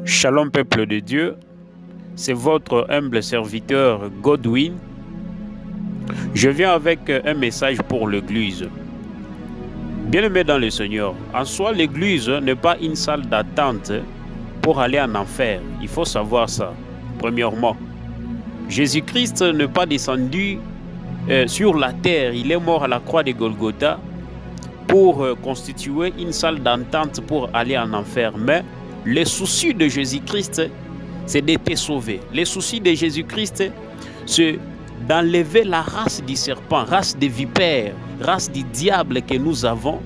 Shalom peuple de Dieu, c'est votre humble serviteur Godwin. Je viens avec un message pour l'Église. Bien-aimés dans le Seigneur, en soi l'Église n'est pas une salle d'attente pour aller en enfer. Il faut savoir ça, premièrement. Jésus-Christ n'est pas descendu sur la terre, il est mort à la croix de Golgotha pour constituer une salle d'attente pour aller en enfer. Mais le souci de Jésus-Christ, c'est d'être sauvé. Le souci de Jésus-Christ, c'est d'enlever la race du serpent, race des vipères, race du diable que nous avons,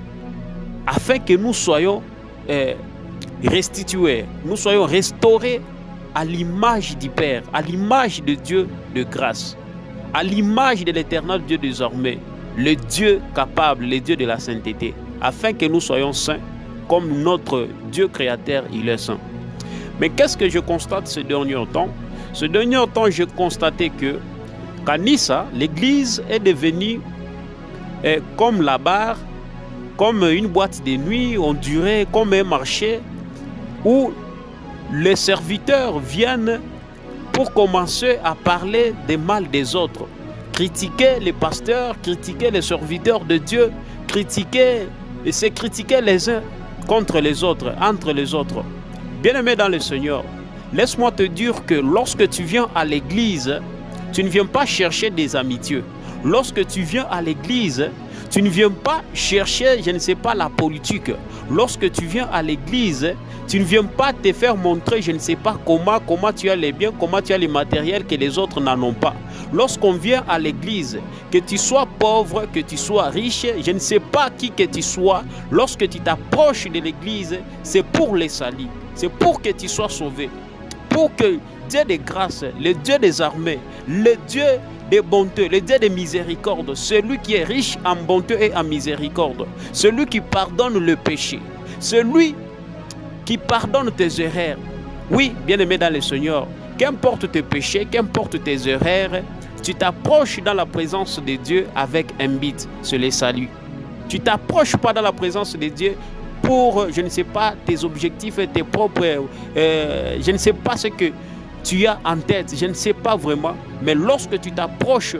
afin que nous soyons restitués, nous soyons restaurés à l'image du Père, à l'image de Dieu de grâce, à l'image de l'Éternel Dieu désormais, le Dieu capable, le Dieu de la sainteté, afin que nous soyons saints, comme notre Dieu créateur, il est saint. Mais qu'est-ce que je constate ce dernier temps? Ce dernier temps, j'ai constaté que qu'à Nissa, l'église est devenue comme la barre, comme une boîte de nuit, on dirait comme un marché où les serviteurs viennent pour commencer à parler des mal des autres, critiquer les pasteurs, critiquer les serviteurs de Dieu, critiquer les uns contre les autres, entre les autres. Bien-aimé dans le Seigneur, laisse-moi te dire que lorsque tu viens à l'église, tu ne viens pas chercher des amitiés. Lorsque tu viens à l'église, tu ne viens pas chercher, je ne sais pas, la politique. Lorsque tu viens à l'église, tu ne viens pas te faire montrer, je ne sais pas comment tu as les biens, comment tu as les matériels que les autres n'en ont pas. Lorsqu'on vient à l'église, que tu sois pauvre, que tu sois riche, je ne sais pas qui que tu sois, lorsque tu t'approches de l'église, c'est pour les salis, c'est pour que tu sois sauvé, pour que Dieu de grâce, le Dieu des armées, le Dieu de bonté, le Dieu de miséricorde, celui qui est riche en bonté et en miséricorde, celui qui pardonne le péché, celui qui pardonne tes erreurs. Oui, bien-aimé dans le Seigneur, qu'importe tes péchés, qu'importe tes erreurs, tu t'approches dans la présence de Dieu avec un but, c'est le salut. Tu ne t'approches pas dans la présence de Dieu pour, je ne sais pas, tes objectifs, tes propres, je ne sais pas ce que tu as en tête, je ne sais pas vraiment, mais lorsque tu t'approches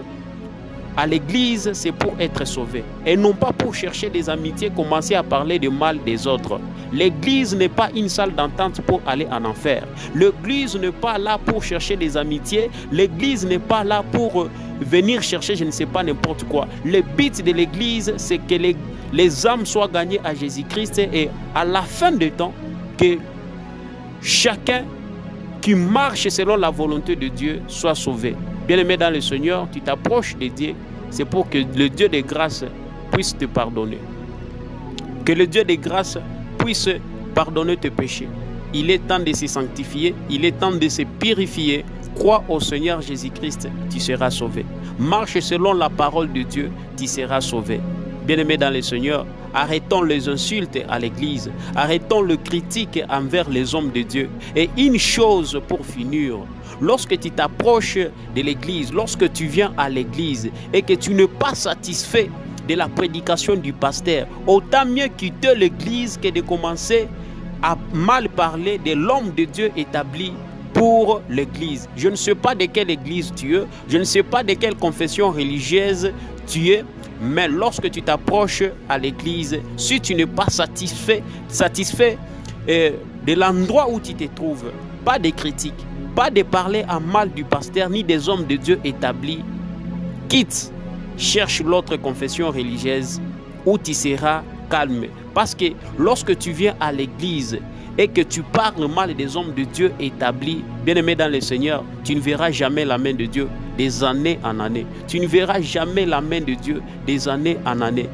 à l'église, c'est pour être sauvé et non pas pour chercher des amitiés, commencer à parler du mal des autres. L'église n'est pas une salle d'entente pour aller en enfer. L'église n'est pas là pour chercher des amitiés. L'église n'est pas là pour venir chercher, je ne sais pas, n'importe quoi. Le but de l'église, c'est que les âmes soient gagnées à Jésus-Christ et à la fin du temps, que chacun qui marche selon la volonté de Dieu soit sauvé. Bien-aimé dans le Seigneur, tu t'approches de Dieu, c'est pour que le Dieu de grâce puisse te pardonner. Que le Dieu de grâce puisse pardonner tes péchés. Il est temps de se sanctifier, il est temps de se purifier. Crois au Seigneur Jésus-Christ, tu seras sauvé. Marche selon la parole de Dieu, tu seras sauvé. Bien-aimé dans le Seigneur, arrêtons les insultes à l'église, arrêtons le critique envers les hommes de Dieu. Et une chose pour finir, lorsque tu t'approches de l'église, lorsque tu viens à l'église et que tu n'es pas satisfait de la prédication du pasteur, autant mieux quitter l'église que de commencer à mal parler de l'homme de Dieu établi pour l'église. Je ne sais pas de quelle église tu es, je ne sais pas de quelle confession religieuse tu es, mais lorsque tu t'approches à l'église, si tu n'es pas satisfait de l'endroit où tu te trouves, pas de critiques, pas de parler en mal du pasteur ni des hommes de Dieu établis, quitte, cherche l'autre confession religieuse où tu seras calme. Parce que lorsque tu viens à l'église et que tu parles mal des hommes de Dieu établis, bien-aimé dans le Seigneur, tu ne verras jamais la main de Dieu des années en années. Tu ne verras jamais la main de Dieu des années en années.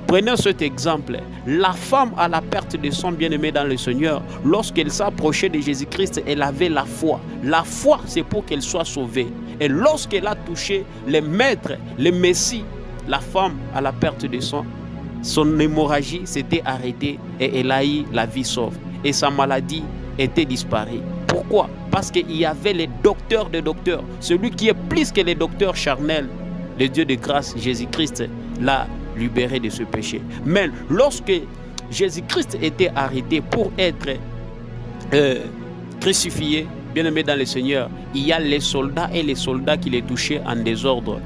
Prenons cet exemple. La femme à la perte de son bien-aimé dans le Seigneur, lorsqu'elle s'approchait de Jésus-Christ, elle avait la foi. La foi, c'est pour qu'elle soit sauvée. Et lorsqu'elle a touché le Maître, le Messie, la femme à la perte de son hémorragie s'était arrêtée et elle a eu la vie sauve. Et sa maladie était disparue. Pourquoi? Parce qu'il y avait les docteurs des docteurs. Celui qui est plus que les docteurs charnels, le Dieu de grâce, Jésus-Christ, l'a libéré de ce péché. Mais lorsque Jésus-Christ était arrêté pour être crucifié, bien-aimé dans le Seigneur, il y a les soldats et les soldats qui les touchaient en désordre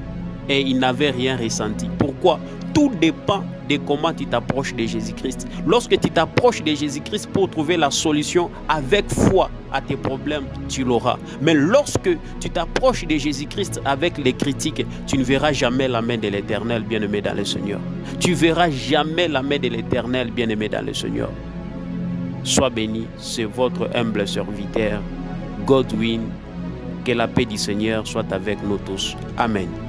et ils n'avaient rien ressenti. Pourquoi? Tout dépend de comment tu t'approches de Jésus-Christ. Lorsque tu t'approches de Jésus-Christ pour trouver la solution avec foi à tes problèmes, tu l'auras. Mais lorsque tu t'approches de Jésus-Christ avec les critiques, tu ne verras jamais la main de l'Éternel, bien-aimé dans le Seigneur. Tu ne verras jamais la main de l'Éternel, bien-aimé dans le Seigneur. Sois béni, c'est votre humble serviteur, Godwin. Que la paix du Seigneur soit avec nous tous. Amen.